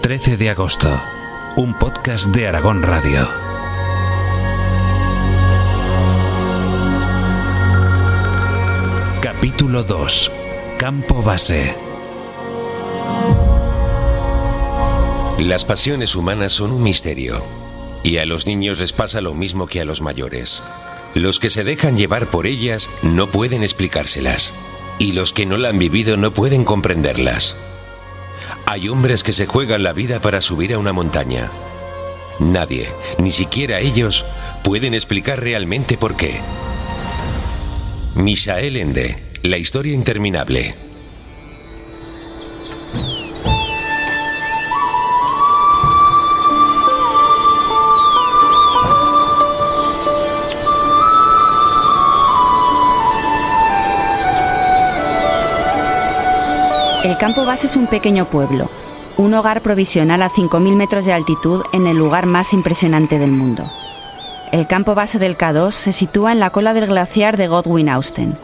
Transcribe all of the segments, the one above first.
13 de agosto, un podcast de Aragón Radio. Capítulo 2. Campo Base. Las pasiones humanas son un misterio, y a los niños les pasa lo mismo que a los mayores. Los que se dejan llevar por ellas no pueden explicárselas, y los que no la han vivido no pueden comprenderlas. Hay hombres que se juegan la vida para subir a una montaña. Nadie, ni siquiera ellos, pueden explicar realmente por qué. Misael Ende, la historia interminable. El campo base es un pequeño pueblo, un hogar provisional a 5.000 metros de altitud en el lugar más impresionante del mundo. El campo base del K2 se sitúa en la cola del glaciar de Godwin-Austen.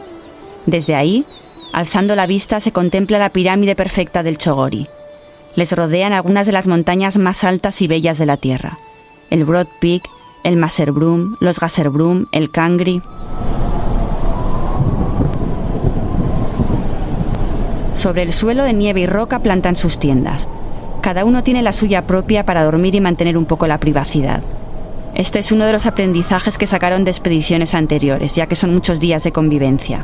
Desde ahí, alzando la vista, se contempla la pirámide perfecta del Chogori. Les rodean algunas de las montañas más altas y bellas de la Tierra: el Broad Peak, el Maserbrum, los Gasserbrum, el Kangri. Sobre el suelo de nieve y roca plantan sus tiendas. Cada uno tiene la suya propia para dormir y mantener un poco la privacidad. Este es uno de los aprendizajes que sacaron de expediciones anteriores, ya que son muchos días de convivencia.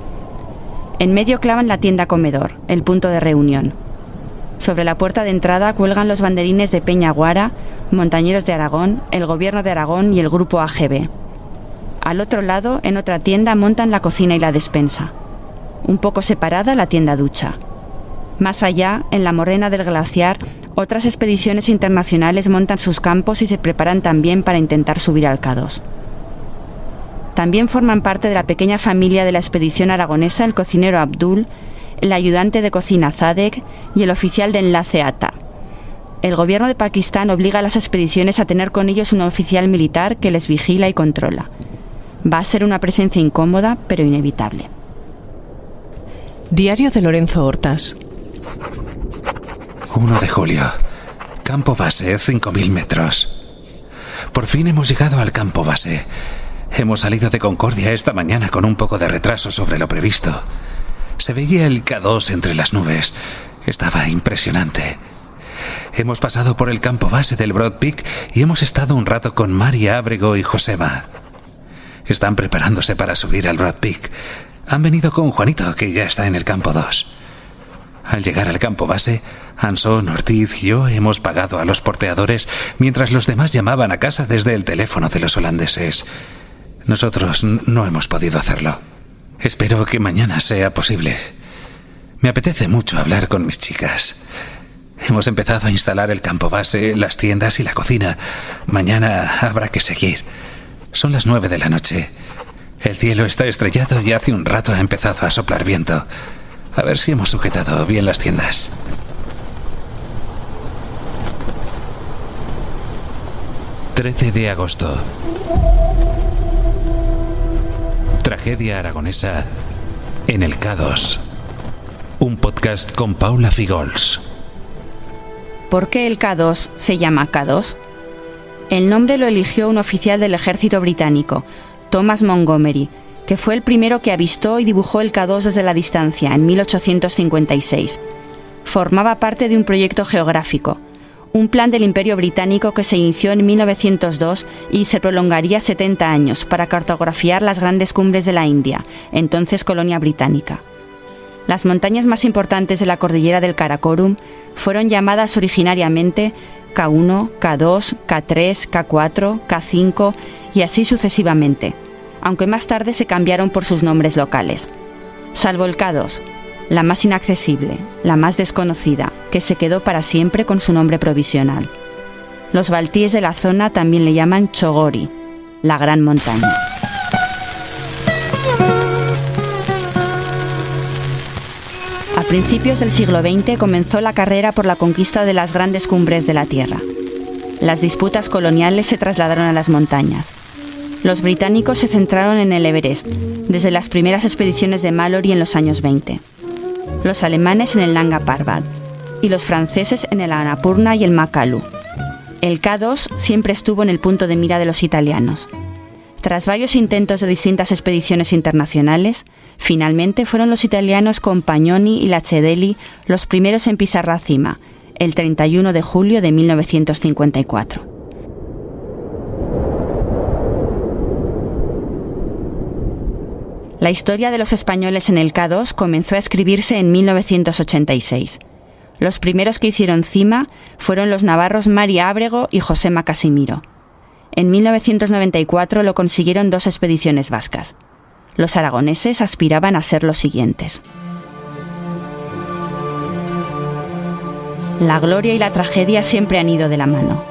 En medio clavan la tienda comedor, el punto de reunión. Sobre la puerta de entrada cuelgan los banderines de Peña Guara, Montañeros de Aragón, el Gobierno de Aragón y el Grupo AGB. Al otro lado, en otra tienda, montan la cocina y la despensa. Un poco separada, la tienda ducha. Más allá, en la morrena del glaciar, otras expediciones internacionales montan sus campos y se preparan también para intentar subir al K2. También forman parte de la pequeña familia de la expedición aragonesa el cocinero Abdul, el ayudante de cocina Zadek y el oficial de enlace Ata. El gobierno de Pakistán obliga a las expediciones a tener con ellos un oficial militar que les vigila y controla. Va a ser una presencia incómoda, pero inevitable. Diario de Lorenzo Hortas. 1 de julio. Campo base, 5.000 metros. Por fin hemos llegado al campo base. Hemos salido de Concordia esta mañana con un poco de retraso sobre lo previsto. Se veía el K2 entre las nubes. Estaba impresionante. Hemos pasado por el campo base del Broad Peak y hemos estado un rato con María Ábrego y Josema. Están preparándose para subir al Broad Peak. Han venido con Juanito, que ya está en el campo 2. Al llegar al campo base, Anson, Ortiz y yo hemos pagado a los porteadores mientras los demás llamaban a casa desde el teléfono de los holandeses. Nosotros no hemos podido hacerlo. Espero que mañana sea posible. Me apetece mucho hablar con mis chicas. Hemos empezado a instalar el campo base, las tiendas y la cocina. Mañana habrá que seguir. Son las 9 de la noche. El cielo está estrellado y hace un rato ha empezado a soplar viento. A ver si hemos sujetado bien las tiendas. ...13 de agosto... Tragedia aragonesa en el K2. Un podcast con Paula Figols. ¿Por qué el K2 se llama K2? El nombre lo eligió un oficial del ejército británico, Thomas Montgomery, que fue el primero que avistó y dibujó el K2 desde la distancia en 1856. Formaba parte de un proyecto geográfico, un plan del Imperio Británico que se inició en 1902 y se prolongaría 70 años para cartografiar las grandes cumbres de la India, entonces colonia británica. Las montañas más importantes de la cordillera del Karakorum fueron llamadas originariamente K1, K2, K3, K4, K5 y así sucesivamente, aunque más tarde se cambiaron por sus nombres locales. Salvo el K2, la más inaccesible, la más desconocida, que se quedó para siempre con su nombre provisional. Los baltíes de la zona también le llaman Chogori, la gran montaña. A principios del siglo XX comenzó la carrera por la conquista de las grandes cumbres de la Tierra. Las disputas coloniales se trasladaron a las montañas. Los británicos se centraron en el Everest, desde las primeras expediciones de Mallory en los años 20. Los alemanes en el Nanga Parbat. y los franceses en el Annapurna y el Makalu. El K2 siempre estuvo en el punto de mira de los italianos. Tras varios intentos de distintas expediciones internacionales, finalmente fueron los italianos Compagnoni y Lacedelli los primeros en pisar la cima, el 31 de julio de 1954. La historia de los españoles en el K2 comenzó a escribirse en 1986. Los primeros que hicieron cima fueron los navarros Mari Ábrego y Josema Casimiro. En 1994 lo consiguieron 2 expediciones vascas. Los aragoneses aspiraban a ser los siguientes. La gloria y la tragedia siempre han ido de la mano.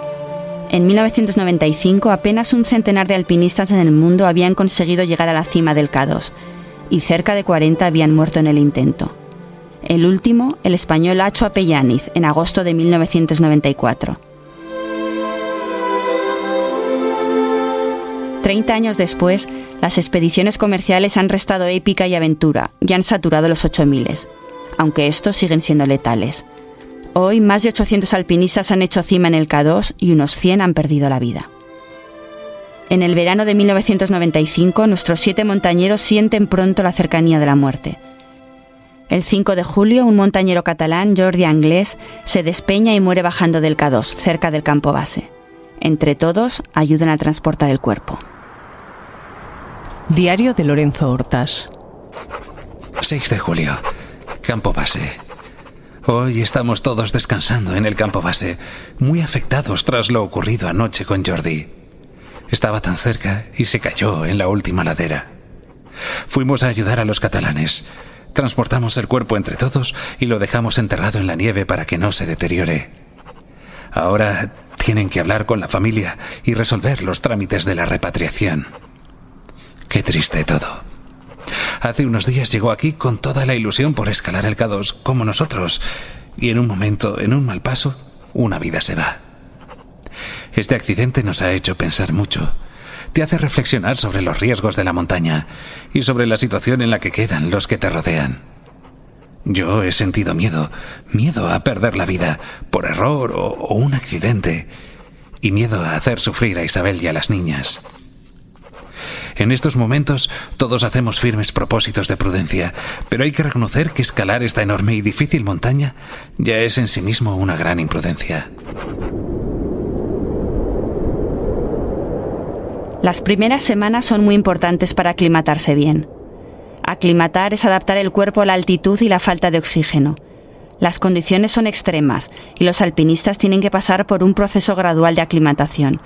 En 1995 apenas un centenar de alpinistas en el mundo habían conseguido llegar a la cima del K2 y cerca de 40 habían muerto en el intento. El último, el español Acho Apellaniz, en agosto de 1994. 30 años después, las expediciones comerciales han restado épica y aventura y han saturado los 8000, aunque estos siguen siendo letales. Hoy, más de 800 alpinistas han hecho cima en el K2 y unos 100 han perdido la vida. En el verano de 1995, nuestros 7 montañeros sienten pronto la cercanía de la muerte. El 5 de julio, un montañero catalán, Jordi Anglès, se despeña y muere bajando del K2, cerca del campo base. Entre todos, ayudan a transportar el cuerpo. Diario de Lorenzo Hortas. 6 de julio, campo base. Hoy estamos todos descansando en el campo base, muy afectados tras lo ocurrido anoche con Jordi. Estaba tan cerca y se cayó en la última ladera. Fuimos a ayudar a los catalanes. Transportamos el cuerpo entre todos y lo dejamos enterrado en la nieve para que no se deteriore. Ahora tienen que hablar con la familia y resolver los trámites de la repatriación. Qué triste todo. Hace unos días llegó aquí con toda la ilusión por escalar el K2 como nosotros, y en un momento, en un mal paso, una vida se va. Este accidente nos ha hecho pensar mucho. Te hace reflexionar sobre los riesgos de la montaña y sobre la situación en la que quedan los que te rodean. Yo he sentido miedo a perder la vida por error o un accidente, y miedo a hacer sufrir a Isabel y a las niñas. En estos momentos todos hacemos firmes propósitos de prudencia, pero hay que reconocer que escalar esta enorme y difícil montaña ya es en sí mismo una gran imprudencia. Las primeras semanas son muy importantes para aclimatarse bien. Aclimatar es adaptar el cuerpo a la altitud y la falta de oxígeno. Las condiciones son extremas y los alpinistas tienen que pasar por un proceso gradual de aclimatación.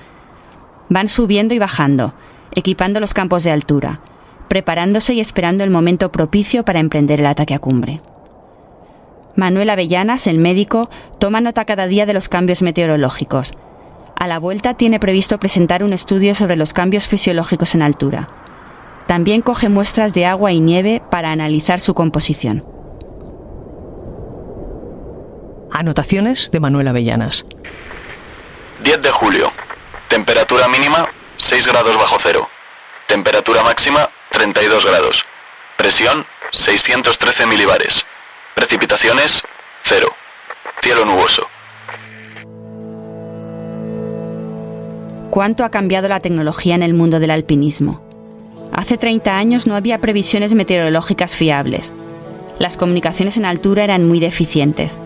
Van subiendo y bajando, equipando los campos de altura, preparándose y esperando el momento propicio para emprender el ataque a cumbre. Manuel Avellanas, el médico, toma nota cada día de los cambios meteorológicos. A la vuelta tiene previsto presentar un estudio sobre los cambios fisiológicos en altura. También coge muestras de agua y nieve para analizar su composición. Anotaciones de Manuel Avellanas. 10 de julio. Temperatura mínima 6 grados bajo cero. Temperatura máxima 32 grados. Presión 613 milibares. Precipitaciones 0. Cielo nuboso. ¿Cuánto ha cambiado la tecnología en el mundo del alpinismo? Hace 30 años no había previsiones meteorológicas fiables. Las comunicaciones en altura eran muy deficientes.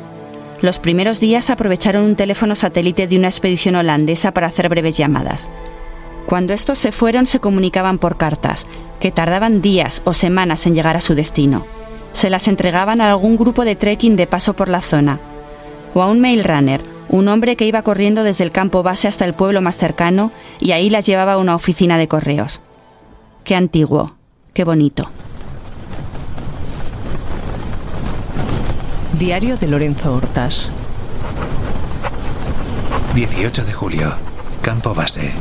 Los primeros días aprovecharon un teléfono satélite de una expedición holandesa para hacer breves llamadas. Cuando estos se fueron, se comunicaban por cartas, que tardaban días o semanas en llegar a su destino. Se las entregaban a algún grupo de trekking de paso por la zona, o a un mail runner, un hombre que iba corriendo desde el campo base hasta el pueblo más cercano y ahí las llevaba a una oficina de correos. Qué antiguo, qué bonito. Diario de Lorenzo Hortas. 18 de julio, campo base.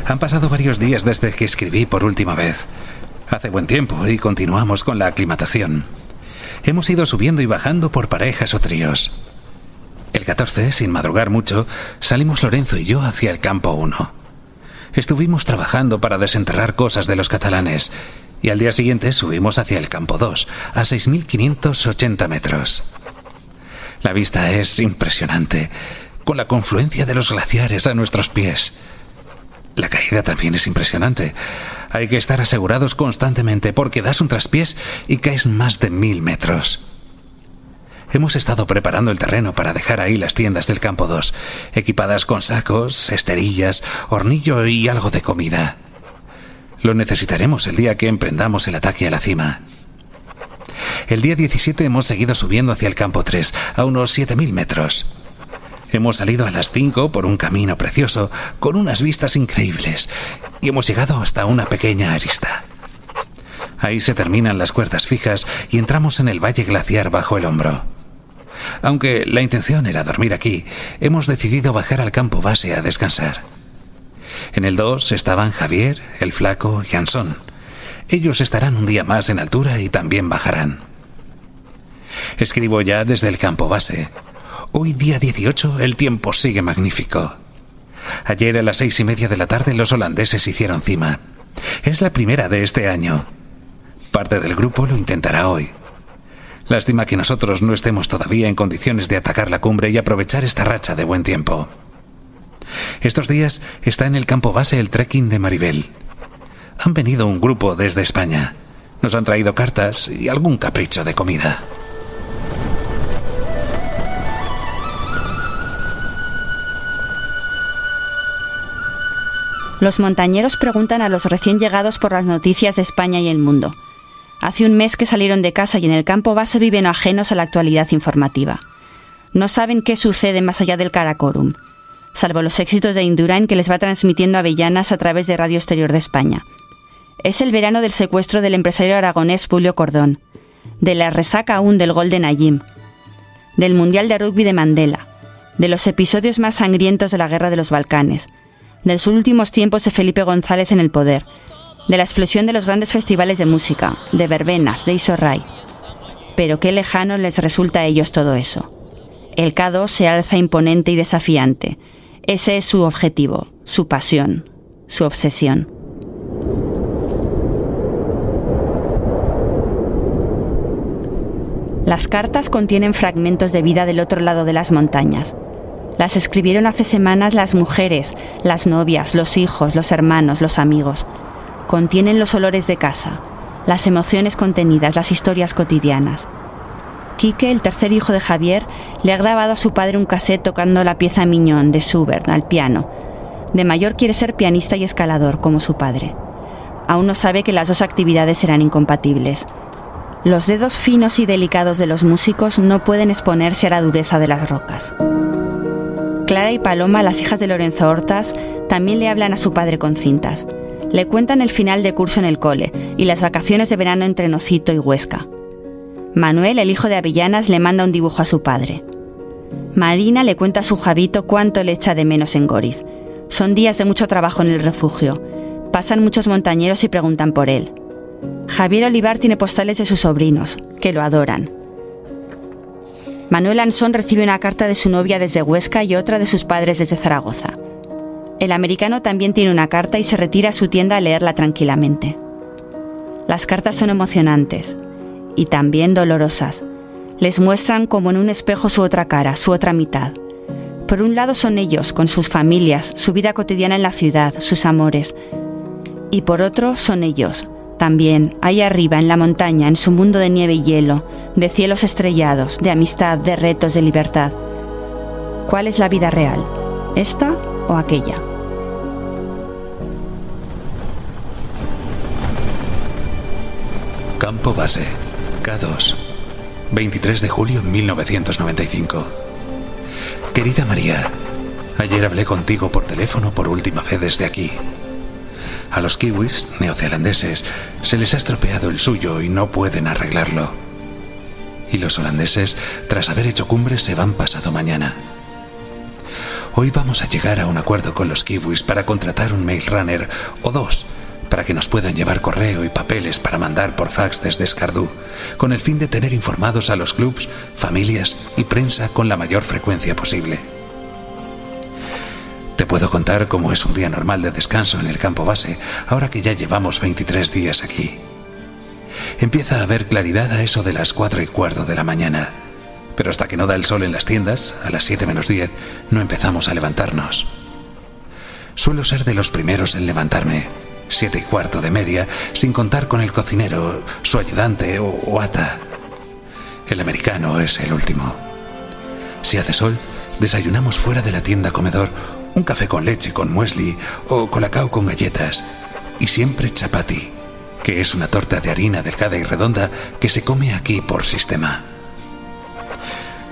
Han pasado varios días desde que escribí por última vez. Hace buen tiempo y continuamos con la aclimatación. Hemos ido subiendo y bajando por parejas o tríos. El 14, sin madrugar mucho, salimos Lorenzo y yo hacia el campo 1. Estuvimos trabajando para desenterrar cosas de los catalanes y al día siguiente subimos hacia el campo 2, a 6.580 metros. La vista es impresionante, con la confluencia de los glaciares a nuestros pies. La caída también es impresionante. Hay que estar asegurados constantemente porque das un traspiés y caes más de 1000 metros. Hemos estado preparando el terreno para dejar ahí las tiendas del campo 2, equipadas con sacos, esterillas, hornillo y algo de comida. Lo necesitaremos el día que emprendamos el ataque a la cima. El día 17 hemos seguido subiendo hacia el campo 3, a unos 7000 metros. Hemos salido a las 5 por un camino precioso, con unas vistas increíbles, y hemos llegado hasta una pequeña arista. Ahí se terminan las cuerdas fijas y entramos en el valle glaciar bajo el hombro. Aunque la intención era dormir aquí, hemos decidido bajar al campo base a descansar. En el 2 estaban Javier, el Flaco y Anson. Ellos estarán un día más en altura y también bajarán. Escribo ya desde el campo base. Hoy, día 18, el tiempo sigue magnífico. Ayer a las 6:30 de la tarde los holandeses hicieron cima. Es la primera de este año. Parte del grupo lo intentará hoy. Lástima que nosotros no estemos todavía en condiciones de atacar la cumbre y aprovechar esta racha de buen tiempo. Estos días está en el campo base el trekking de Maribel. Han venido un grupo desde España. Nos han traído cartas y algún capricho de comida. Los montañeros preguntan a los recién llegados por las noticias de España y el mundo. Hace un mes que salieron de casa y en el campo base viven ajenos a la actualidad informativa. No saben qué sucede más allá del Karakorum, salvo los éxitos de Indurain que les va transmitiendo Avellanas a través de Radio Exterior de España. Es el verano del secuestro del empresario aragonés Julio Cordón, de la resaca aún del gol de Nayim, del Mundial de Rugby de Mandela, de los episodios más sangrientos de la Guerra de los Balcanes, de los últimos tiempos de Felipe González en el poder, de la explosión de los grandes festivales de música, de verbenas, de Isorray. Pero qué lejano les resulta a ellos todo eso. El K2 se alza imponente y desafiante. Ese es su objetivo, su pasión, su obsesión. Las cartas contienen fragmentos de vida del otro lado de las montañas. Las escribieron hace semanas las mujeres, las novias, los hijos, los hermanos, los amigos. Contienen los olores de casa, las emociones contenidas, las historias cotidianas. Quique, el tercer hijo de Javier, le ha grabado a su padre un cassette tocando la pieza Miñón de Schubert al piano. De mayor quiere ser pianista y escalador, como su padre. Aún no sabe que las dos actividades serán incompatibles. Los dedos finos y delicados de los músicos no pueden exponerse a la dureza de las rocas. Clara y Paloma, las hijas de Lorenzo Hortas, también le hablan a su padre con cintas. Le cuentan el final de curso en el cole y las vacaciones de verano entre Nocito y Huesca. Manuel, el hijo de Avellanas, le manda un dibujo a su padre. Marina le cuenta a su Javito cuánto le echa de menos en Góriz. Son días de mucho trabajo en el refugio. Pasan muchos montañeros y preguntan por él. Javier Olivar tiene postales de sus sobrinos, que lo adoran. Manuel Ansón recibe una carta de su novia desde Huesca y otra de sus padres desde Zaragoza. El americano también tiene una carta y se retira a su tienda a leerla tranquilamente. Las cartas son emocionantes y también dolorosas. Les muestran como en un espejo su otra cara, su otra mitad. Por un lado son ellos, con sus familias, su vida cotidiana en la ciudad, sus amores. Y por otro son ellos, también, ahí arriba, en la montaña, en su mundo de nieve y hielo, de cielos estrellados, de amistad, de retos, de libertad. ¿Cuál es la vida real? ¿Esta o aquella? Campo base, K2, 23 de julio de 1995. Querida María, ayer hablé contigo por teléfono por última vez desde aquí. A los kiwis, neozelandeses, se les ha estropeado el suyo y no pueden arreglarlo. Y los holandeses, tras haber hecho cumbre, se van pasado mañana. Hoy vamos a llegar a un acuerdo con los kiwis para contratar un mail runner o dos, para que nos puedan llevar correo y papeles para mandar por fax desde Escardú, con el fin de tener informados a los clubs, familias y prensa con la mayor frecuencia posible. Te puedo contar cómo es un día normal de descanso en el campo base, ahora que ya llevamos 23 días aquí. Empieza a haber claridad a eso de las 4:15 de la mañana. Pero hasta que no da el sol en las tiendas, a las 7 menos 10, no empezamos a levantarnos. Suelo ser de los primeros en levantarme, 7:15 de media, sin contar con el cocinero, su ayudante o ata. El americano es el último. Si hace sol, desayunamos fuera de la tienda comedor, un café con leche con muesli o colacao con galletas, y siempre chapati, que es una torta de harina delgada y redonda que se come aquí por sistema.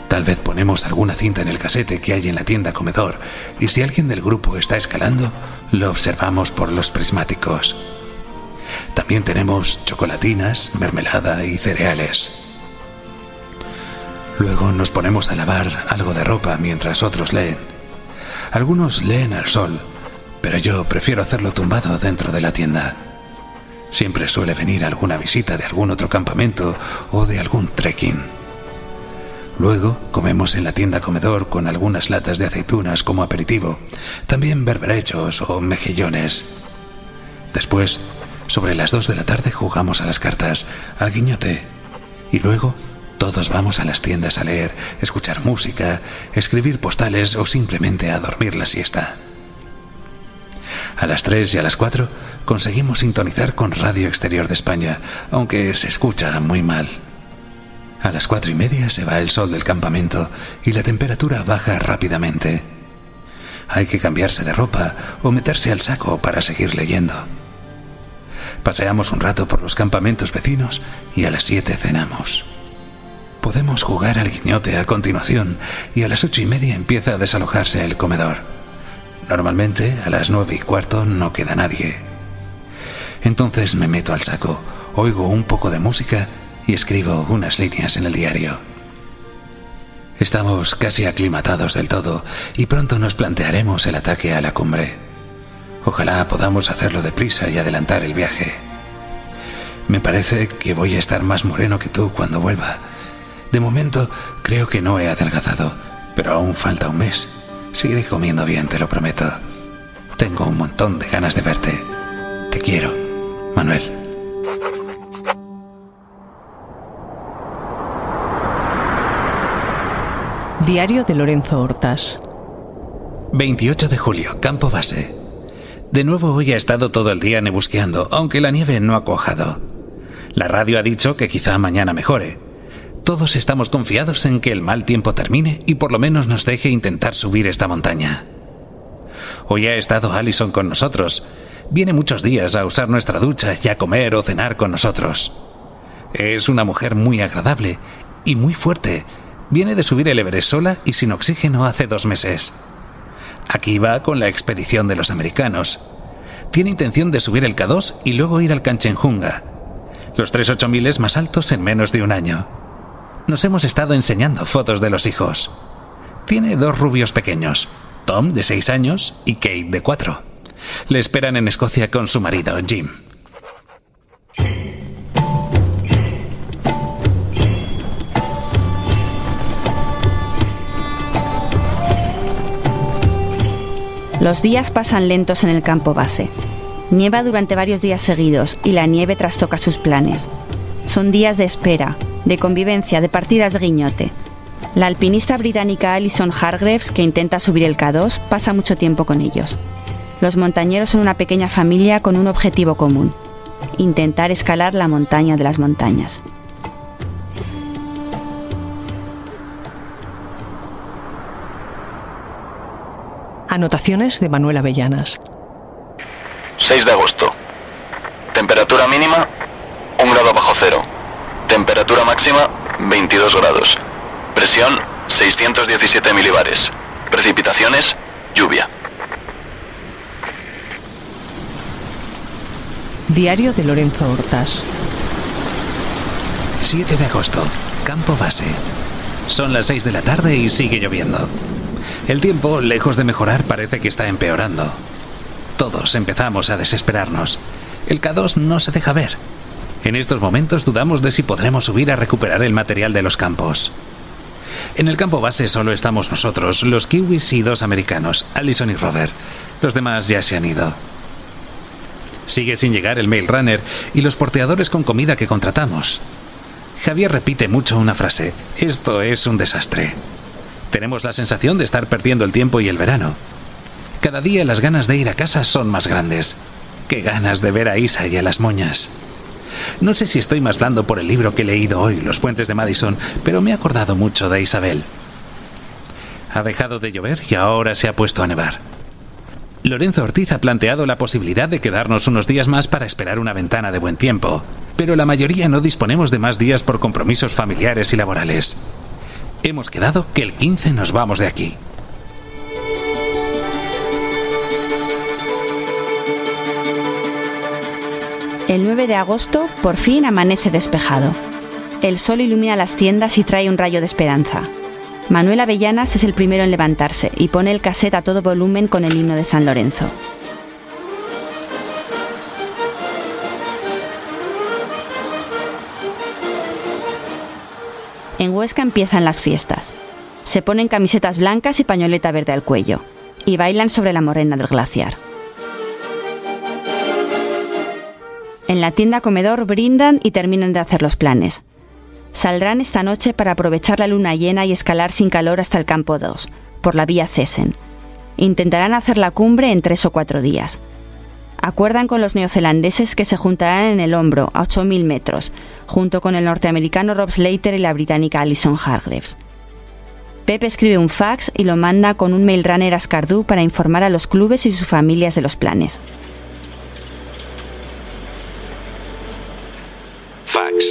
Tal vez ponemos alguna cinta en el casete que hay en la tienda comedor, y si alguien del grupo está escalando, lo observamos por los prismáticos. También tenemos chocolatinas, mermelada y cereales. Luego nos ponemos a lavar algo de ropa mientras otros leen. Algunos leen al sol, pero yo prefiero hacerlo tumbado dentro de la tienda. Siempre suele venir alguna visita de algún otro campamento o de algún trekking. Luego comemos en la tienda comedor con algunas latas de aceitunas como aperitivo, también berberechos o mejillones. Después, sobre las 2 de la tarde jugamos a las cartas, al guiñote, y luego todos vamos a las tiendas a leer, escuchar música, escribir postales o simplemente a dormir la siesta. A las 3 y a las 4 conseguimos sintonizar con Radio Exterior de España, aunque se escucha muy mal. A las 4:30 se va el sol del campamento y la temperatura baja rápidamente. Hay que cambiarse de ropa o meterse al saco para seguir leyendo. Paseamos un rato por los campamentos vecinos y a las 7 cenamos. Podemos jugar al guiñote a continuación y a las 8:30 empieza a desalojarse el comedor. Normalmente a las 9:15 no queda nadie. Entonces me meto al saco, oigo un poco de música y escribo unas líneas en el diario. Estamos casi aclimatados del todo y pronto nos plantearemos el ataque a la cumbre. Ojalá podamos hacerlo deprisa y adelantar el viaje. Me parece que voy a estar más moreno que tú cuando vuelva. De momento creo que no he adelgazado, pero aún falta un mes. Seguiré comiendo bien, te lo prometo. Tengo un montón de ganas de verte. Te quiero, Manuel. Diario de Lorenzo Hortas. 28 de julio, campo base. De nuevo hoy ha estado todo el día nebusqueando, aunque la nieve no ha cuajado. La radio ha dicho que quizá mañana mejore. Todos estamos confiados en que el mal tiempo termine y por lo menos nos deje intentar subir esta montaña. Hoy ha estado Allison con nosotros. Viene muchos días a usar nuestra ducha y a comer o cenar con nosotros. Es una mujer muy agradable y muy fuerte. Viene de subir el Everest sola y sin oxígeno hace 2 meses. Aquí va con la expedición de los americanos. Tiene intención de subir el K2 y luego ir al Kanchenjunga, los 3 8000 más altos en menos de un año. Nos hemos estado enseñando fotos de los hijos. Tiene 2 rubios pequeños, Tom de 6 años y Kate de 4. Le esperan en Escocia con su marido, Jim. Los días pasan lentos en el campo base. Nieva durante varios días seguidos y la nieve trastoca sus planes. Son días de espera, de convivencia, de partidas de guiñote. La alpinista británica Alison Hargreaves, que intenta subir el K2, pasa mucho tiempo con ellos. Los montañeros son una pequeña familia con un objetivo común: intentar escalar la montaña de las montañas. Anotaciones de Manuel Avellanas. 6 de agosto. Temperatura mínima 1 grado bajo cero. Temperatura máxima 22 grados. Presión 617 milibares. Precipitaciones, lluvia. Diario de Lorenzo Hortas. 7 de agosto, campo base. Son las 6 de la tarde y sigue lloviendo. El tiempo, lejos de mejorar, parece que está empeorando. Todos empezamos a desesperarnos. El K2 no se deja ver. En estos momentos dudamos de si podremos subir a recuperar el material de los campos. En el campo base solo estamos nosotros, los kiwis y 2 americanos, Allison y Robert. Los demás ya se han ido. Sigue sin llegar el Mail Runner y los porteadores con comida que contratamos. Javier repite mucho una frase: esto es un desastre. Tenemos la sensación de estar perdiendo el tiempo y el verano. Cada día las ganas de ir a casa son más grandes. ¡Qué ganas de ver a Isa y a las moñas! No sé si estoy más blando por el libro que he leído hoy, Los puentes de Madison, pero me he acordado mucho de Isabel. Ha dejado de llover y ahora se ha puesto a nevar. Lorenzo Ortiz ha planteado la posibilidad de quedarnos unos días más para esperar una ventana de buen tiempo, pero la mayoría no disponemos de más días por compromisos familiares y laborales. Hemos quedado que el 15 nos vamos de aquí. El 9 de agosto por fin amanece despejado. El sol ilumina las tiendas y trae un rayo de esperanza. Manuel Avellanas es el primero en levantarse y pone el casete a todo volumen con el himno de San Lorenzo. En Huesca empiezan las fiestas. Se ponen camisetas blancas y pañoleta verde al cuello y bailan sobre la morena del glaciar. En la tienda comedor brindan y terminan de hacer los planes. Saldrán esta noche para aprovechar la luna llena y escalar sin calor hasta el campo 2, por la vía Cesen. Intentarán hacer la cumbre en 3 o 4 días. Acuerdan con los neozelandeses que se juntarán en el hombro, a 8.000 metros, junto con el norteamericano Rob Slater y la británica Alison Hargreaves. Pepe escribe un fax y lo manda con un mail runner a Escardú para informar a los clubes y sus familias de los planes. Fax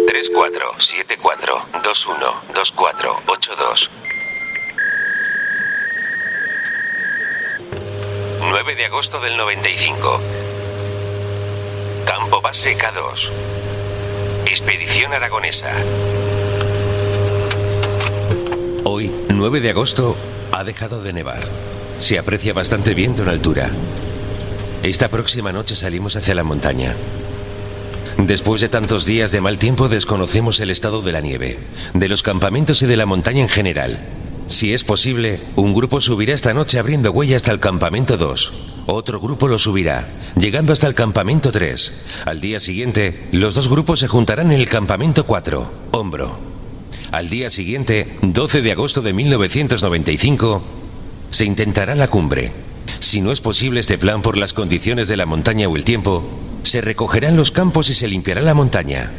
3474212482. 9 de agosto del 95. Campo base K2. Expedición aragonesa. Hoy, 9 de agosto, ha dejado de nevar. Se aprecia bastante viento en altura. Esta próxima noche salimos hacia la montaña. Después de tantos días de mal tiempo, desconocemos el estado de la nieve, de los campamentos y de la montaña en general. Si es posible, un grupo subirá esta noche abriendo huella hasta el campamento 2. Otro grupo lo subirá, llegando hasta el campamento 3. Al día siguiente, los dos grupos se juntarán en el campamento 4, Hombro. Al día siguiente, 12 de agosto de 1995, se intentará la cumbre. Si no es posible este plan por las condiciones de la montaña o el tiempo, se recogerán los campos y se limpiará la montaña.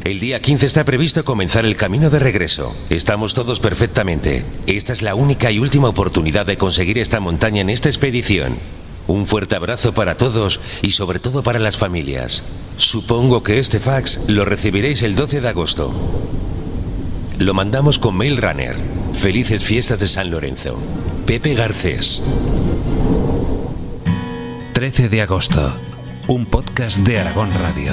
El día 15 está previsto comenzar el camino de regreso. Estamos todos perfectamente. Esta es la única y última oportunidad de conseguir esta montaña en esta expedición. Un fuerte abrazo para todos y sobre todo para las familias. Supongo que este fax lo recibiréis el 12 de agosto. Lo mandamos con Mail Runner. Felices fiestas de San Lorenzo. Pepe Garcés. 13 de agosto. Un podcast de Aragón Radio.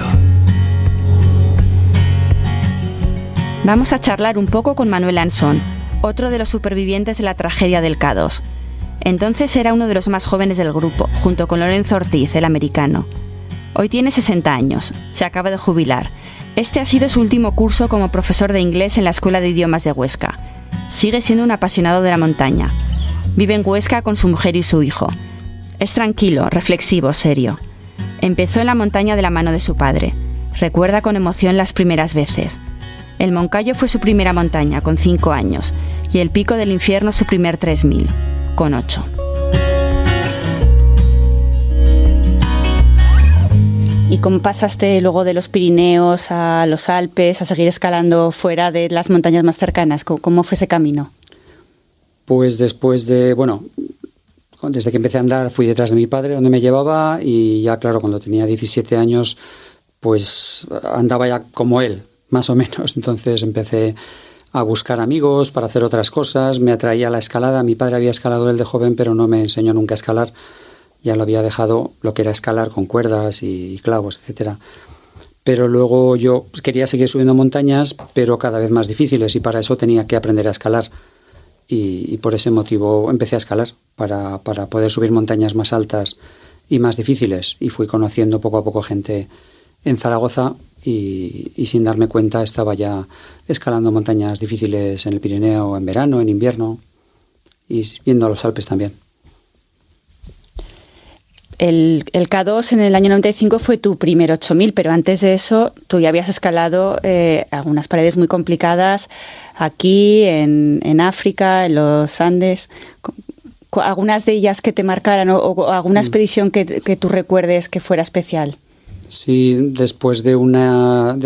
Vamos a charlar un poco con Manuel Ansón, otro de los supervivientes de la tragedia del K2. Entonces era uno de los más jóvenes del grupo, junto con Lorenzo Ortiz, el americano. Hoy tiene 60 años, se acaba de jubilar. Este ha sido su último curso como profesor de inglés en la Escuela de Idiomas de Huesca. Sigue siendo un apasionado de la montaña. Vive en Huesca con su mujer y su hijo. Es tranquilo, reflexivo, serio. Empezó en la montaña de la mano de su padre. Recuerda con emoción las primeras veces. El Moncayo fue su primera montaña, con 5 años, y el Pico del Infierno su primer 3000, con 8. ¿Y cómo pasaste luego de los Pirineos a los Alpes, a seguir escalando fuera de las montañas más cercanas? ¿Cómo fue ese camino? Pues después de, desde que empecé a andar fui detrás de mi padre, donde me llevaba, y ya claro, cuando tenía 17 años, pues andaba ya como él, más o menos. Entonces empecé a buscar amigos para hacer otras cosas, me atraía la escalada. Mi padre había escalado él de joven, pero no me enseñó nunca a escalar. Ya lo había dejado lo que era escalar con cuerdas y clavos, etcétera. Pero luego yo quería seguir subiendo montañas, pero cada vez más difíciles, y para eso tenía que aprender a escalar. Y por ese motivo empecé a escalar, para poder subir montañas más altas y más difíciles. Y fui conociendo poco a poco gente en Zaragoza, y sin darme cuenta estaba ya escalando montañas difíciles en el Pirineo en verano, en invierno, y viendo los Alpes también. el K2 en el año 95 fue tu primer 8000, pero antes de eso tú ya habías escalado algunas paredes muy complicadas aquí, en África, en los Andes. ¿Algunas de ellas que te marcaran o alguna expedición que tú recuerdes que fuera especial? Sí, después de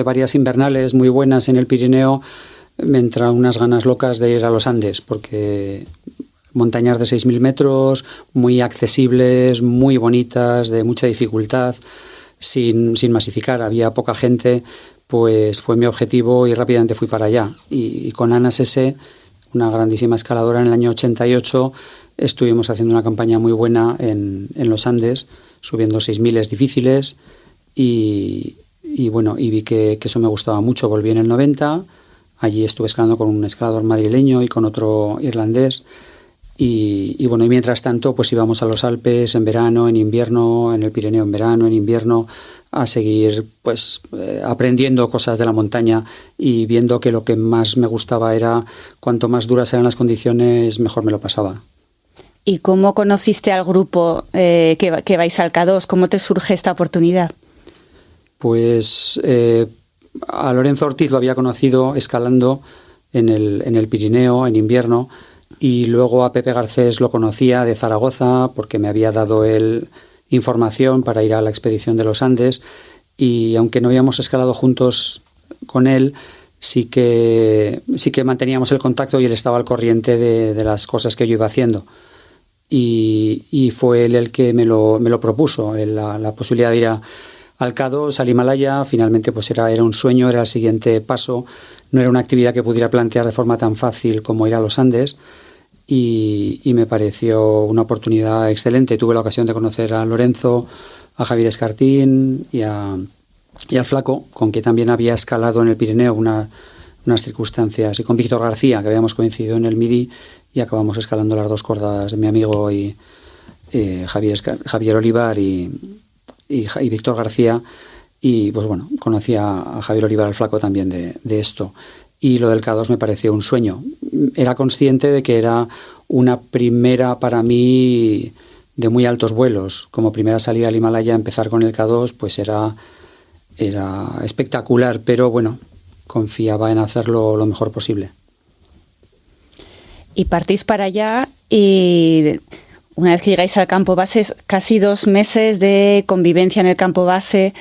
varias invernales muy buenas en el Pirineo, me entran unas ganas locas de ir a los Andes, porque montañas de 6.000 metros, muy accesibles, muy bonitas, de mucha dificultad, sin masificar, había poca gente, pues fue mi objetivo y rápidamente fui para allá. Y con Ana Sese, una grandísima escaladora, en el año 88 estuvimos haciendo una campaña muy buena en los Andes, subiendo 6.000 difíciles y vi que eso me gustaba mucho. Volví en el 90, allí estuve escalando con un escalador madrileño y con otro irlandés y mientras tanto pues íbamos a los Alpes en verano, en invierno, en el Pirineo en verano, en invierno, a seguir pues aprendiendo cosas de la montaña y viendo que lo que más me gustaba era cuanto más duras eran las condiciones, mejor me lo pasaba. ¿Y cómo conociste al grupo que vais al K2? ¿Cómo te surge esta oportunidad? Pues a Lorenzo Ortiz lo había conocido escalando en el Pirineo en invierno, y luego a Pepe Garcés lo conocía de Zaragoza porque me había dado él información para ir a la expedición de los Andes, y aunque no habíamos escalado juntos con él, sí que manteníamos el contacto y él estaba al corriente de las cosas que yo iba haciendo. Y fue él el que me lo propuso, la posibilidad de ir al K2, al Himalaya. Finalmente pues era un sueño, era el siguiente paso, no era una actividad que pudiera plantear de forma tan fácil como ir a los Andes, y me pareció una oportunidad excelente. Tuve la ocasión de conocer a Lorenzo, a Javier Escartín y al Flaco, con quien también había escalado en el Pirineo unas circunstancias, y con Víctor García, que habíamos coincidido en el Midi y acabamos escalando las 2 cordas de mi amigo y Javier Olivar y Víctor García. Y pues bueno, conocí a Javier Olivar, al Flaco, también de esto. Y lo del K2 me pareció un sueño. Era consciente de que era una primera para mí de muy altos vuelos. Como primera salida al Himalaya, empezar con el K2 pues era espectacular, pero bueno, confiaba en hacerlo lo mejor posible. Y partís para allá, y una vez que llegáis al campo base, casi 2 meses de convivencia en el campo base.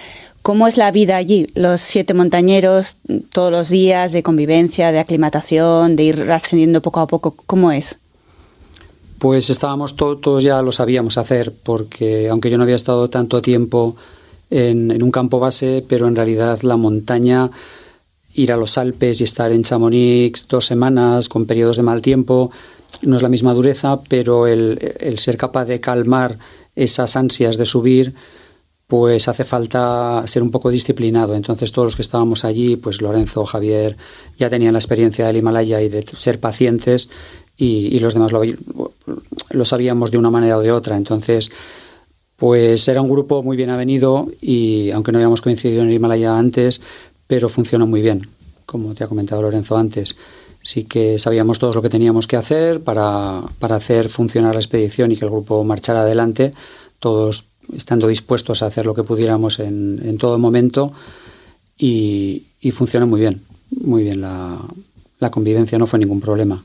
¿Cómo es la vida allí? Los 7 montañeros, todos los días de convivencia, de aclimatación, de ir ascendiendo poco a poco. ¿Cómo es? Pues estábamos todos ya lo sabíamos hacer, porque aunque yo no había estado tanto tiempo en un campo base, pero en realidad la montaña, ir a los Alpes y estar en Chamonix 2 semanas con periodos de mal tiempo, no es la misma dureza, pero el ser capaz de calmar esas ansias de subir, pues hace falta ser un poco disciplinado. Entonces todos los que estábamos allí, pues Lorenzo, Javier, ya tenían la experiencia del Himalaya y de ser pacientes, y los demás lo sabíamos de una manera o de otra. Entonces pues era un grupo muy bien avenido, y aunque no habíamos coincidido en el Himalaya antes, pero funcionó muy bien, como te ha comentado Lorenzo antes. Sí que sabíamos todos lo que teníamos que hacer para hacer funcionar la expedición y que el grupo marchara adelante, todos estando dispuestos a hacer lo que pudiéramos en todo momento, y funcionó muy bien la convivencia, no fue ningún problema.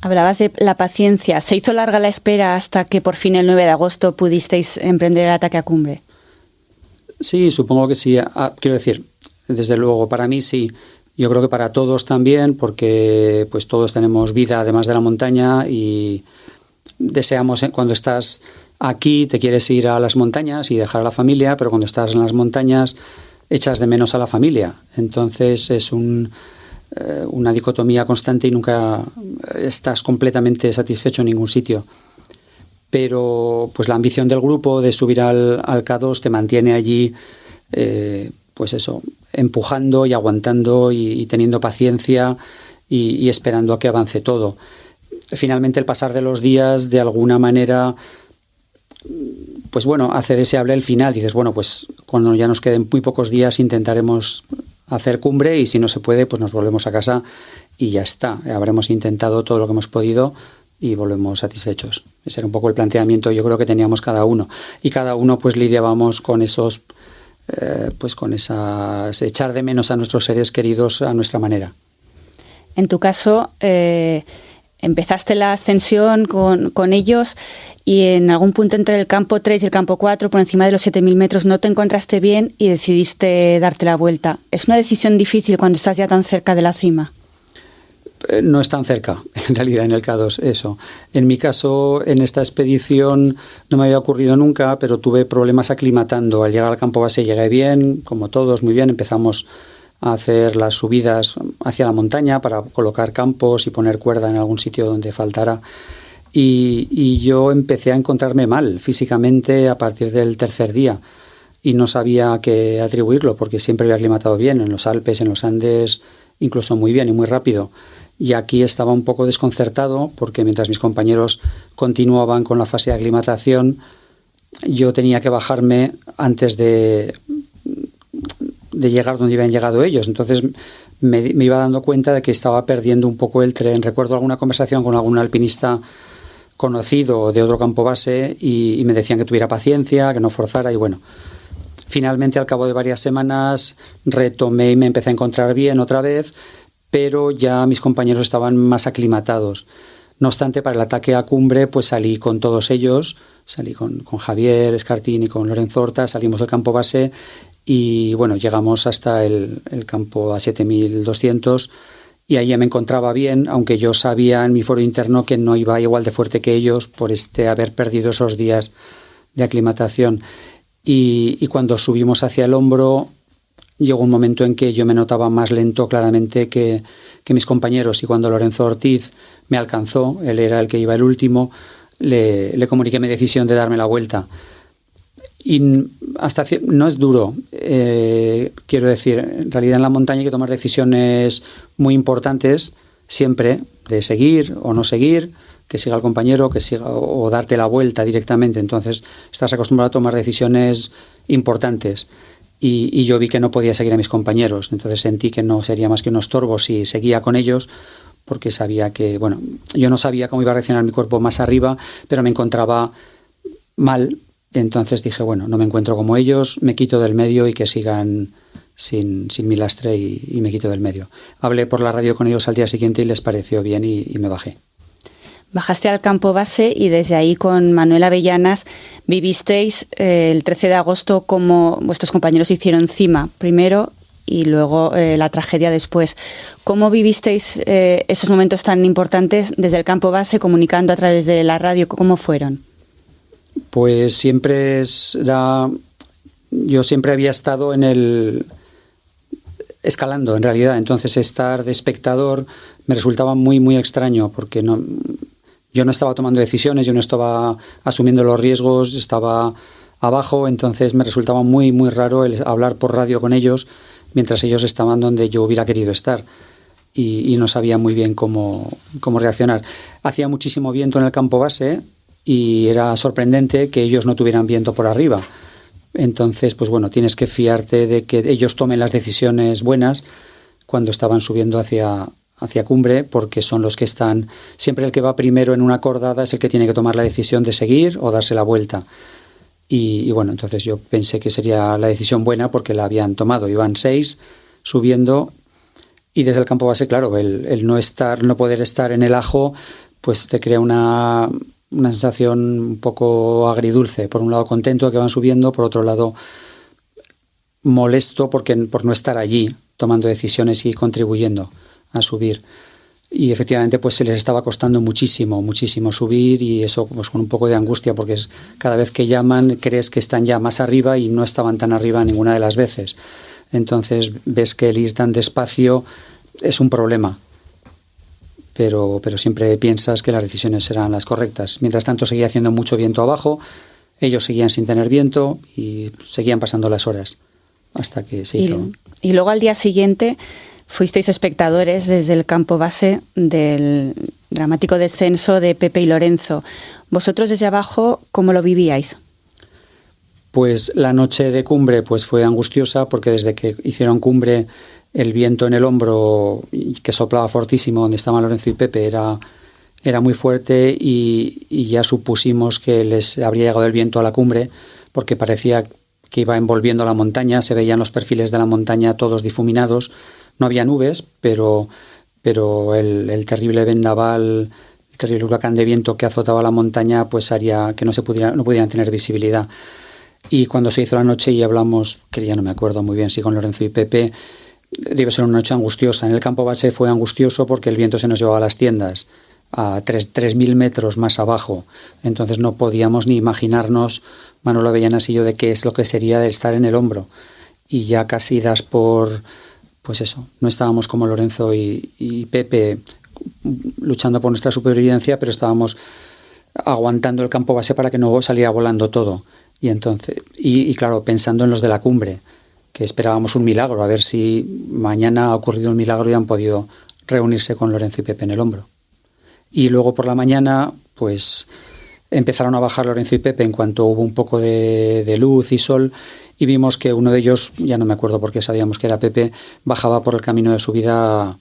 Hablabas de la paciencia. ¿Se hizo larga la espera hasta que por fin el 9 de agosto pudisteis emprender el ataque a cumbre? Sí, supongo que sí. Quiero decir, desde luego para mí sí. Yo creo que para todos también, porque pues todos tenemos vida además de la montaña, y deseamos, cuando estás aquí te quieres ir a las montañas y dejar a la familia, pero cuando estás en las montañas echas de menos a la familia. Entonces es una dicotomía constante y nunca estás completamente satisfecho en ningún sitio. Pero pues la ambición del grupo de subir al K2 te mantiene allí, pues eso, empujando y aguantando y teniendo paciencia y esperando a que avance todo. Finalmente el pasar de los días de alguna manera pues bueno, hace deseable el final. Dices, bueno, pues cuando ya nos queden muy pocos días intentaremos hacer cumbre, y si no se puede pues nos volvemos a casa y ya está. Habremos intentado todo lo que hemos podido y volvemos satisfechos. Ese era un poco el planteamiento, yo creo que teníamos cada uno. Y cada uno pues lidiábamos con esos, con esas, echar de menos a nuestros seres queridos a nuestra manera. En tu caso, empezaste la ascensión con ellos y en algún punto entre el campo 3 y el campo 4, por encima de los 7.000 metros, no te encontraste bien y decidiste darte la vuelta. ¿Es una decisión difícil cuando estás ya tan cerca de la cima? No es tan cerca, en realidad, en el K2, eso. En mi caso, en esta expedición no me había ocurrido nunca, pero tuve problemas aclimatando. Al llegar al campo base llegué bien, como todos, muy bien. Empezamos a hacer las subidas hacia la montaña para colocar campos y poner cuerda en algún sitio donde faltara. Y yo empecé a encontrarme mal físicamente a partir del tercer día y no sabía a qué atribuirlo porque siempre había aclimatado bien en los Alpes, en los Andes, incluso muy bien y muy rápido. Y aquí estaba un poco desconcertado porque mientras mis compañeros continuaban con la fase de aclimatación, yo tenía que bajarme antes de llegar donde habían llegado ellos. Entonces me iba dando cuenta de que estaba perdiendo un poco el tren. Recuerdo alguna conversación con algún alpinista conocido de otro campo base y me decían que tuviera paciencia, que no forzara y bueno, finalmente al cabo de varias semanas retomé y me empecé a encontrar bien otra vez, pero ya mis compañeros estaban más aclimatados. No obstante, para el ataque a cumbre pues salí con todos ellos, salí con Javier Escartín y con Lorenzo Horta, salimos del campo base y bueno, llegamos hasta el campo a 7.200 y ahí ya me encontraba bien, aunque yo sabía en mi foro interno que no iba igual de fuerte que ellos por haber perdido esos días de aclimatación. Y cuando subimos hacia el hombro, llegó un momento en que yo me notaba más lento claramente que mis compañeros y cuando Lorenzo Ortiz me alcanzó, él era el que iba el último, le comuniqué mi decisión de darme la vuelta. Y no es duro, quiero decir, en realidad en la montaña hay que tomar decisiones muy importantes siempre, de seguir o no seguir, que siga el compañero, que siga o darte la vuelta directamente. Entonces estás acostumbrado a tomar decisiones importantes y yo vi que no podía seguir a mis compañeros, entonces sentí que no sería más que un estorbo si seguía con ellos, porque sabía que, bueno, yo no sabía cómo iba a reaccionar mi cuerpo más arriba, pero me encontraba mal. Entonces dije, bueno, no me encuentro como ellos, me quito del medio y que sigan sin mi lastre y me quito del medio. Hablé por la radio con ellos al día siguiente y les pareció bien y me bajé. Bajaste al campo base y desde ahí con Manuel Avellanas vivisteis el 13 de agosto como vuestros compañeros hicieron cima primero y luego la tragedia después. ¿Cómo vivisteis esos momentos tan importantes desde el campo base comunicando a través de la radio? ¿Cómo fueron? Pues yo siempre había estado escalando en realidad, entonces estar de espectador me resultaba muy muy extraño porque yo no estaba tomando decisiones, yo no estaba asumiendo los riesgos, estaba abajo, entonces me resultaba muy muy raro el hablar por radio con ellos mientras ellos estaban donde yo hubiera querido estar y no sabía muy bien cómo reaccionar. Hacía muchísimo viento en el campo base y era sorprendente que ellos no tuvieran viento por arriba. Entonces, pues bueno, tienes que fiarte de que ellos tomen las decisiones buenas cuando estaban subiendo hacia cumbre, porque son los que están... Siempre el que va primero en una cordada es el que tiene que tomar la decisión de seguir o darse la vuelta. Y bueno, entonces yo pensé que sería la decisión buena porque la habían tomado. Iban 6 subiendo y desde el campo base, claro, el no poder estar en el ajo, pues te crea una sensación un poco agridulce. Por un lado contento de que van subiendo, por otro lado molesto por no estar allí tomando decisiones y contribuyendo a subir. Y efectivamente pues se les estaba costando muchísimo subir y eso pues con un poco de angustia porque cada vez que llaman crees que están ya más arriba y no estaban tan arriba ninguna de las veces. Entonces ves que el ir tan despacio es un problema. Pero siempre piensas que las decisiones serán las correctas. Mientras tanto seguía haciendo mucho viento abajo, ellos seguían sin tener viento y seguían pasando las horas hasta que se hizo. Y luego al día siguiente fuisteis espectadores desde el campo base del dramático descenso de Pepe y Lorenzo. ¿Vosotros desde abajo cómo lo vivíais? Pues la noche de cumbre pues fue angustiosa porque desde que hicieron cumbre el viento en el hombro que soplaba fortísimo donde estaban Lorenzo y Pepe era era muy fuerte y ya supusimos que les habría llegado el viento a la cumbre, porque parecía que iba envolviendo la montaña, se veían los perfiles de la montaña todos difuminados, no había nubes, pero el terrible vendaval, el terrible huracán de viento que azotaba la montaña, pues haría que no pudieran tener visibilidad. Y cuando se hizo la noche y hablamos, que ya no me acuerdo muy bien si con Lorenzo y Pepe, debe ser una noche angustiosa. En el campo base fue angustioso porque el viento se nos llevaba a las tiendas, a 3.000 metros más abajo. Entonces no podíamos ni imaginarnos, Manolo Avellanas y yo, de qué es lo que sería de estar en el hombro. Y ya casi das por, pues eso, no estábamos como Lorenzo y Pepe luchando por nuestra supervivencia, pero estábamos aguantando el campo base para que no saliera volando todo. Y entonces, y claro, pensando en los de la cumbre, que esperábamos un milagro, a ver si mañana ha ocurrido un milagro y han podido reunirse con Lorenzo y Pepe en el hombro. Y luego por la mañana, pues empezaron a bajar Lorenzo y Pepe en cuanto hubo un poco de luz y sol, y vimos que uno de ellos, ya no me acuerdo por qué sabíamos que era Pepe, bajaba por el camino de subida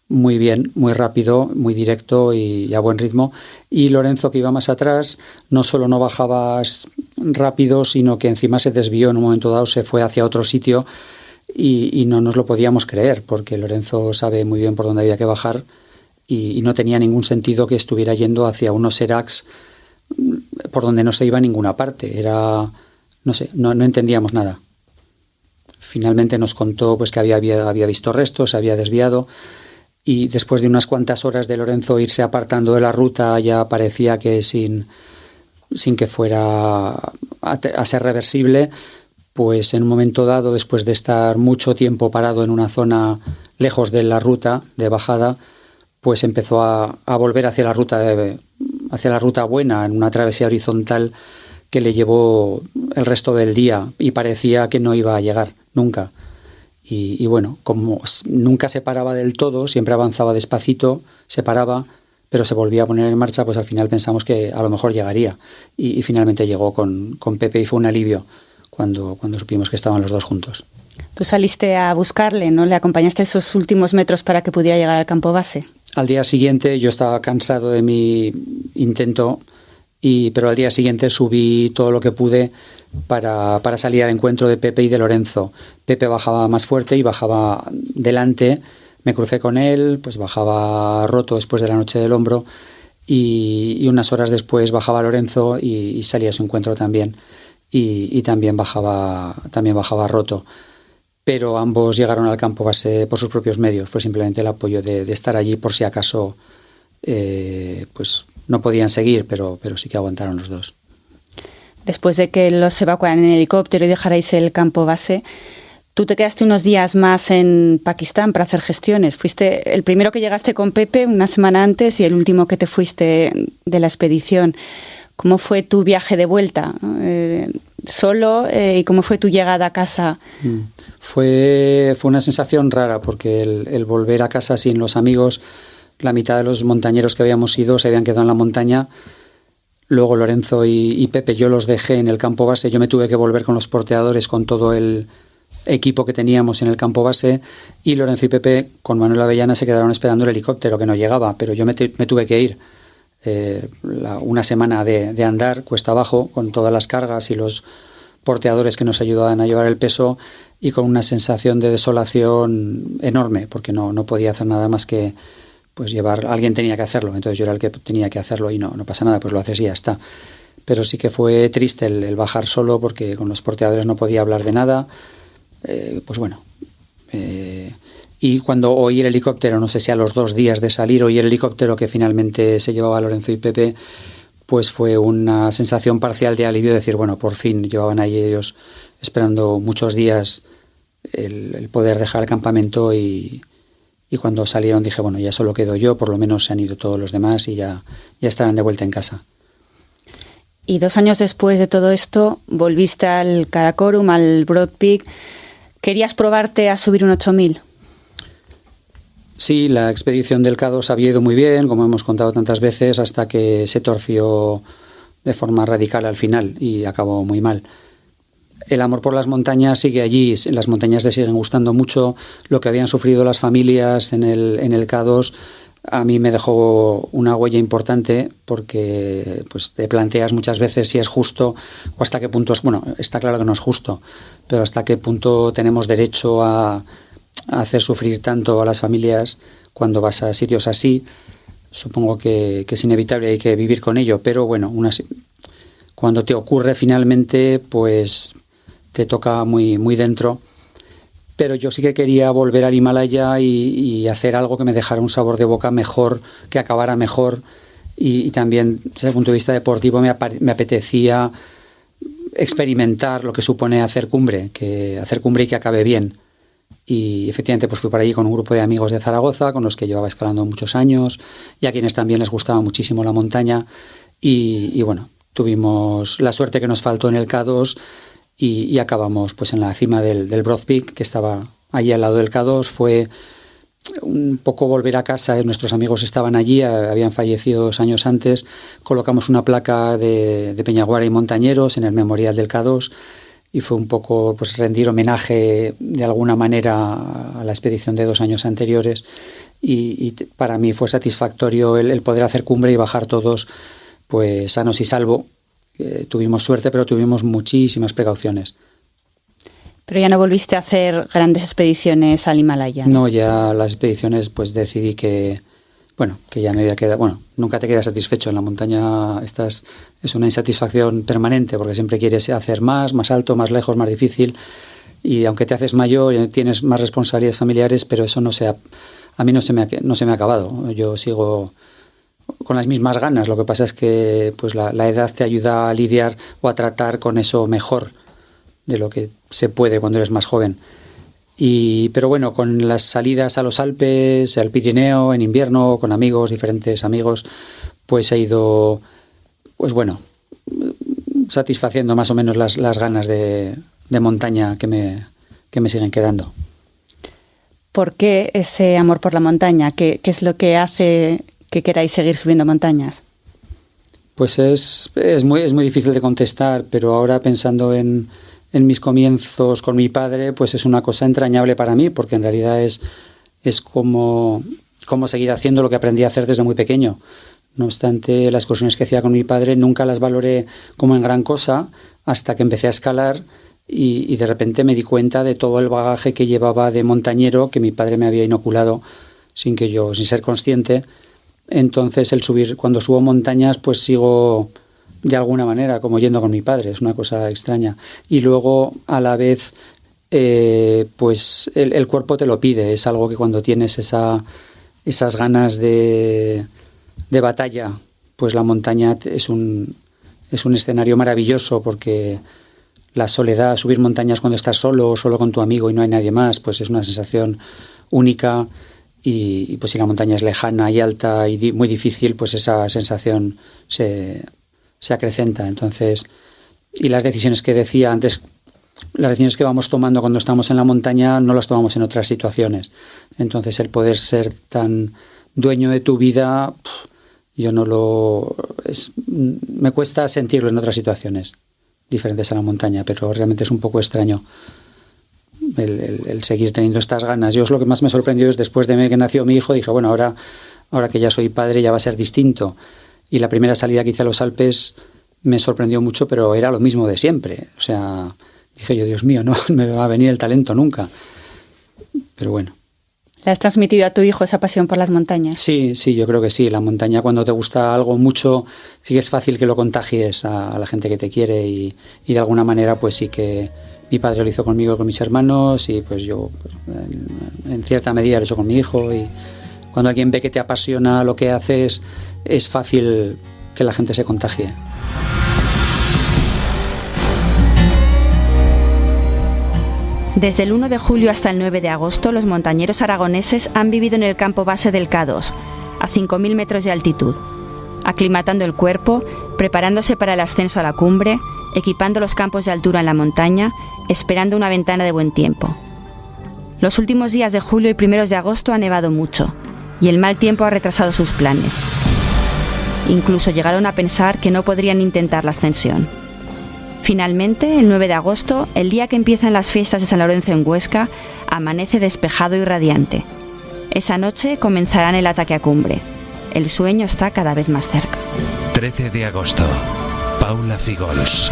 muy bien, muy rápido, muy directo y a buen ritmo. Y Lorenzo, que iba más atrás, no solo no bajaba rápido, sino que encima se desvió en un momento dado, se fue hacia otro sitio y no nos lo podíamos creer, porque Lorenzo sabe muy bien por dónde había que bajar y no tenía ningún sentido que estuviera yendo hacia unos seracs por donde no se iba a ninguna parte. Era, no sé, no entendíamos nada. Finalmente nos contó pues que había visto restos, se había desviado. Y después de unas cuantas horas de Lorenzo irse apartando de la ruta, ya parecía que sin que fuera a ser reversible, pues en un momento dado, después de estar mucho tiempo parado en una zona lejos de la ruta de bajada, pues empezó a volver hacia la ruta buena, en una travesía horizontal que le llevó el resto del día y parecía que no iba a llegar nunca. Y bueno, como nunca se paraba del todo, siempre avanzaba despacito, se paraba, pero se volvía a poner en marcha, pues al final pensamos que a lo mejor llegaría. Y finalmente llegó con Pepe y fue un alivio cuando supimos que estaban los dos juntos. Tú saliste a buscarle, ¿no? ¿Le acompañaste esos últimos metros para que pudiera llegar al campo base? Al día siguiente yo estaba cansado de mi intento, pero al día siguiente subí todo lo que pude para salir al encuentro de Pepe y de Lorenzo. Pepe bajaba más fuerte y bajaba delante, me crucé con él, pues bajaba roto después de la noche del hombro y unas horas después bajaba Lorenzo y salía a su encuentro también y también bajaba roto. Pero ambos llegaron al campo base por sus propios medios, fue simplemente el apoyo de estar allí por si acaso pues no podían seguir, pero sí que aguantaron los dos. Después de que los evacuaran en helicóptero y dejarais el campo base, tú te quedaste unos días más en Pakistán para hacer gestiones. Fuiste el primero que llegaste con Pepe una semana antes y el último que te fuiste de la expedición. ¿Cómo fue tu viaje de vuelta? ¿Solo? ¿Y cómo fue tu llegada a casa? Fue una sensación rara porque el volver a casa sin los amigos, la mitad de los montañeros que habíamos ido se habían quedado en la montaña. Luego Lorenzo y Pepe yo los dejé en el campo base. Yo me tuve que volver con los porteadores, con todo el equipo que teníamos en el campo base, y Lorenzo y Pepe con Manuel Avellanas se quedaron esperando el helicóptero que no llegaba, pero yo me tuve que ir. Una semana de andar cuesta abajo con todas las cargas y los porteadores que nos ayudaban a llevar el peso y con una sensación de desolación enorme porque no podía hacer nada más que pues llevar, alguien tenía que hacerlo, entonces yo era el que tenía que hacerlo y no pasa nada, pues lo haces y ya está. Pero sí que fue triste el bajar solo porque con los porteadores no podía hablar de nada, pues bueno. Y cuando oí el helicóptero, no sé si a los 2 días de salir, oí el helicóptero que finalmente se llevaba a Lorenzo y Pepe, pues fue una sensación parcial de alivio, de decir, bueno, por fin llevaban ahí ellos esperando muchos días el poder dejar el campamento y cuando salieron dije, bueno, ya solo quedo yo, por lo menos se han ido todos los demás y ya estarán de vuelta en casa. Y 2 años después de todo esto, volviste al Karakorum, al Broad Peak. ¿Querías probarte a subir un 8000? Sí, la expedición del K2 había ido muy bien, como hemos contado tantas veces, hasta que se torció de forma radical al final y acabó muy mal. El amor por las montañas sigue allí, las montañas le siguen gustando mucho, lo que habían sufrido las familias en el K2 a mí me dejó una huella importante porque pues te planteas muchas veces si es justo o hasta qué punto es, bueno, está claro que no es justo, pero hasta qué punto tenemos derecho a hacer sufrir tanto a las familias cuando vas a sitios así. Supongo que es inevitable, hay que vivir con ello, pero bueno, cuando te ocurre finalmente, pues te toca muy, muy dentro. Pero yo sí que quería volver al Himalaya y hacer algo que me dejara un sabor de boca mejor, que acabara mejor, y también desde el punto de vista deportivo me apetecía experimentar lo que supone hacer cumbre y que acabe bien. Y efectivamente pues fui por allí con un grupo de amigos de Zaragoza con los que llevaba escalando muchos años y a quienes también les gustaba muchísimo la montaña, y bueno, tuvimos la suerte que nos faltó en el K2 y acabamos pues en la cima del Broad Peak, que estaba allí al lado del K2. Fue un poco volver a casa, nuestros amigos estaban allí, habían fallecido 2 años antes. Colocamos una placa de Peñaguara y montañeros en el memorial del K2 y fue un poco pues rendir homenaje de alguna manera a la expedición de 2 años anteriores, y para mí fue satisfactorio el poder hacer cumbre y bajar todos pues sanos y salvo. Tuvimos suerte, pero tuvimos muchísimas precauciones. Pero ya no volviste a hacer grandes expediciones al Himalaya, ¿no? No, ya las expediciones pues decidí que ya me había quedado. Bueno, nunca te quedas satisfecho en la montaña. Es una insatisfacción permanente porque siempre quieres hacer más alto, más lejos, más difícil, y aunque te haces mayor y tienes más responsabilidades familiares, pero eso a mí no se me ha acabado. Yo sigo con las mismas ganas. Lo que pasa es que pues la edad te ayuda a lidiar o a tratar con eso mejor de lo que se puede cuando eres más joven. Pero bueno, con las salidas a los Alpes, al Pirineo en invierno, con amigos, diferentes amigos, pues he ido, pues bueno, satisfaciendo más o menos las ganas de montaña que me siguen quedando. ¿Por qué ese amor por la montaña? ¿Qué es lo que hace que queráis seguir subiendo montañas? Pues es muy difícil de contestar, pero ahora pensando en mis comienzos con mi padre, pues es una cosa entrañable para mí, porque en realidad es como seguir haciendo lo que aprendí a hacer desde muy pequeño. No obstante, las excursiones que hacía con mi padre nunca las valoré como en gran cosa hasta que empecé a escalar y de repente me di cuenta de todo el bagaje que llevaba de montañero que mi padre me había inoculado sin ser consciente. Entonces cuando subo montañas, pues sigo de alguna manera como yendo con mi padre. Es una cosa extraña. Y luego a la vez pues el cuerpo te lo pide. Es algo que cuando tienes esas ganas de batalla, pues la montaña es un escenario maravilloso, porque la soledad, subir montañas cuando estás solo con tu amigo y no hay nadie más, pues es una sensación única. Y pues si la montaña es lejana y alta y muy difícil, pues esa sensación se acrecenta. Entonces, y las decisiones que decía antes, las decisiones que vamos tomando cuando estamos en la montaña no las tomamos en otras situaciones. Entonces el poder ser tan dueño de tu vida, me cuesta sentirlo en otras situaciones diferentes a la montaña, pero realmente es un poco extraño el seguir teniendo estas ganas. Yo lo que más me sorprendió es después de que nació mi hijo, dije, bueno, ahora que ya soy padre ya va a ser distinto. Y la primera salida que hice a los Alpes me sorprendió mucho, pero era lo mismo de siempre. O sea, dije yo, Dios mío, no me va a venir el talento nunca. Pero bueno. ¿Le has transmitido a tu hijo esa pasión por las montañas? Sí, yo creo que sí. La montaña, cuando te gusta algo mucho, sí que es fácil que lo contagies a la gente que te quiere, y de alguna manera pues sí que mi padre lo hizo conmigo, con mis hermanos, y pues yo en cierta medida lo he hecho con mi hijo. Y cuando alguien ve que te apasiona lo que haces, es fácil que la gente se contagie. Desde el 1 de julio hasta el 9 de agosto, los montañeros aragoneses han vivido en el campo base del K2, a 5.000 metros de altitud, aclimatando el cuerpo, preparándose para el ascenso a la cumbre, equipando los campos de altura en la montaña, esperando una ventana de buen tiempo. Los últimos días de julio y primeros de agosto ha nevado mucho, y el mal tiempo ha retrasado sus planes. Incluso llegaron a pensar que no podrían intentar la ascensión. Finalmente, el 9 de agosto, el día que empiezan las fiestas de San Lorenzo en Huesca, amanece despejado y radiante. Esa noche comenzarán el ataque a Cumbre. El sueño está cada vez más cerca. 13 de agosto. Paula Figols.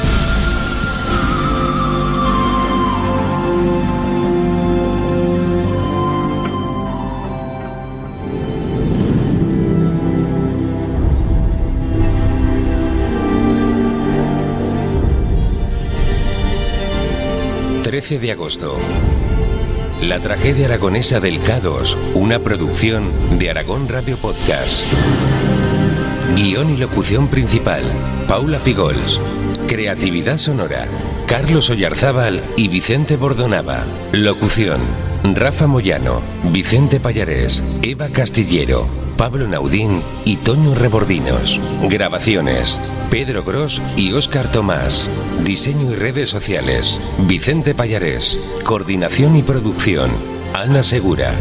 De agosto. La tragedia aragonesa del K2, una producción de Aragón Radio Podcast. Guión y locución principal, Paula Figols. Creatividad sonora, Carlos Oyarzábal y Vicente Bordonaba. Locución, Rafa Moyano, Vicente Payarés, Eva Castillero, Pablo Naudín y Toño Rebordinos. Grabaciones, Pedro Gros y Óscar Tomás. Diseño y redes sociales, Vicente Payarés. Coordinación y producción, Ana Segura.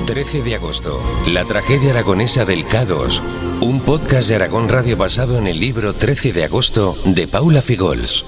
13 de agosto, la tragedia aragonesa del K2, un podcast de Aragón Radio basado en el libro 13 de agosto de Paula Figols.